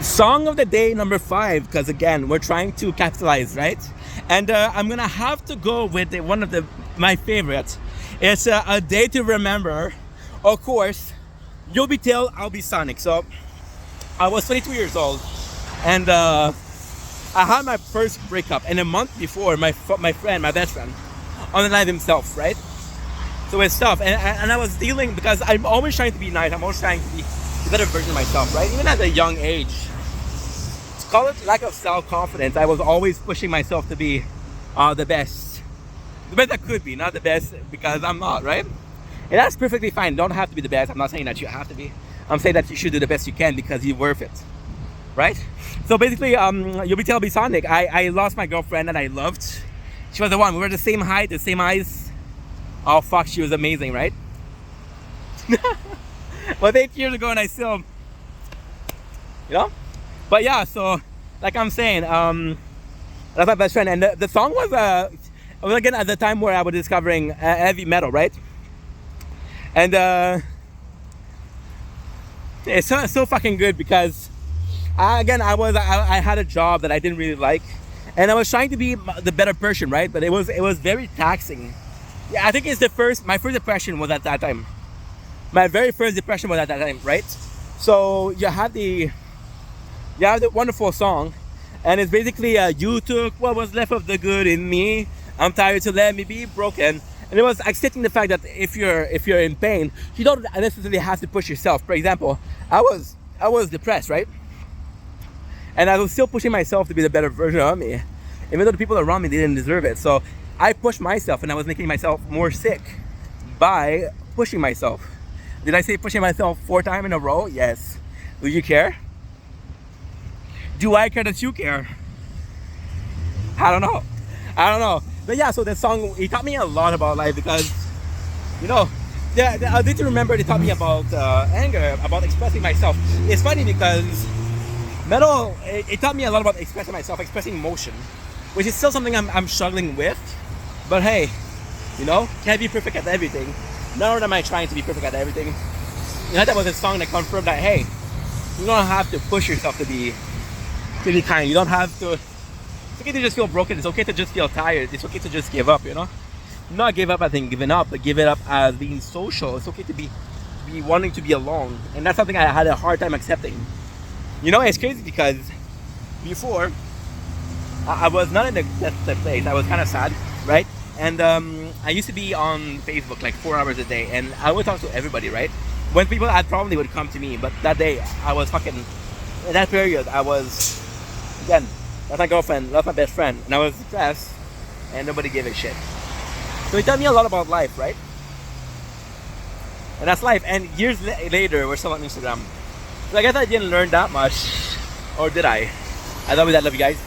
Song of the day number 5, because again, we're trying to capitalize, right? And I'm gonna have to go with one of my favorites. It's a day to remember. Of course, you'll be Till, I'll be Sonic. So I was 22 years old, and I had my first breakup. And a month before, my best friend, unalived himself, right? So it's tough, and I was dealing, because I'm always trying to be nice. I'm always trying to be a better version of myself, right? Even at a young age. Call it lack of self-confidence. I was always pushing myself to be the best I could be, not the best because I'm not, right? And that's perfectly fine. Don't have to be the best. I'm not saying that you have to be. I'm saying that you should do the best you can because you're worth it, right? So basically, you'll be telling me Sonic. I lost my girlfriend that I loved. She was the one. We were the same height, the same eyes. Oh fuck, she was amazing, right? But 8 years ago, and I still, you know. But yeah, so like I'm saying, that's my best friend, and the song was again at the time where I was discovering heavy metal, right? And it's so fucking good because I had a job that I didn't really like, and I was trying to be the better person, right? But it was very taxing. Yeah, I think my first depression was at that time. My very first depression was at that time, right? So you have the wonderful song, and it's basically you took what was left of the good in me. I'm tired to let me be broken. And it was accepting the fact that if you're in pain, you don't necessarily have to push yourself. For example, I was depressed, right? And I was still pushing myself to be the better version of me, even though the people around me didn't deserve it. So I pushed myself, and I was making myself more sick by pushing myself. Did I say pushing myself 4 times in a row? Yes. Do you care? Do I care that you care? I don't know. But yeah, so that song, it taught me a lot about life because, you know, I did remember they taught me about anger, about expressing myself. It's funny because metal, it taught me a lot about expressing myself, expressing emotion, which is still something I'm struggling with. But hey, you know, can't be perfect at everything. Nor am I trying to be perfect at everything. You know, that was a song that confirmed that, hey, you don't have to push yourself to be kind. You don't have to. It's okay to just feel broken. It's okay to just feel tired. It's okay to just give up, you know? Not give up as in giving up, but give it up as being social. It's okay to be wanting to be alone. And that's something I had a hard time accepting. You know, it's crazy because before, I was not in the best place. I was kind of sad, right? And I used to be on Facebook like 4 hours a day, and I would talk to everybody, right? When people had problems, they would come to me. But that day, I was fucking, in that period, I was, again, lost my girlfriend, lost my best friend, and I was depressed, and nobody gave a shit. So it taught me a lot about life, right? And that's life. And years later, we're still on Instagram. So I guess I didn't learn that much, or did I? I love you guys.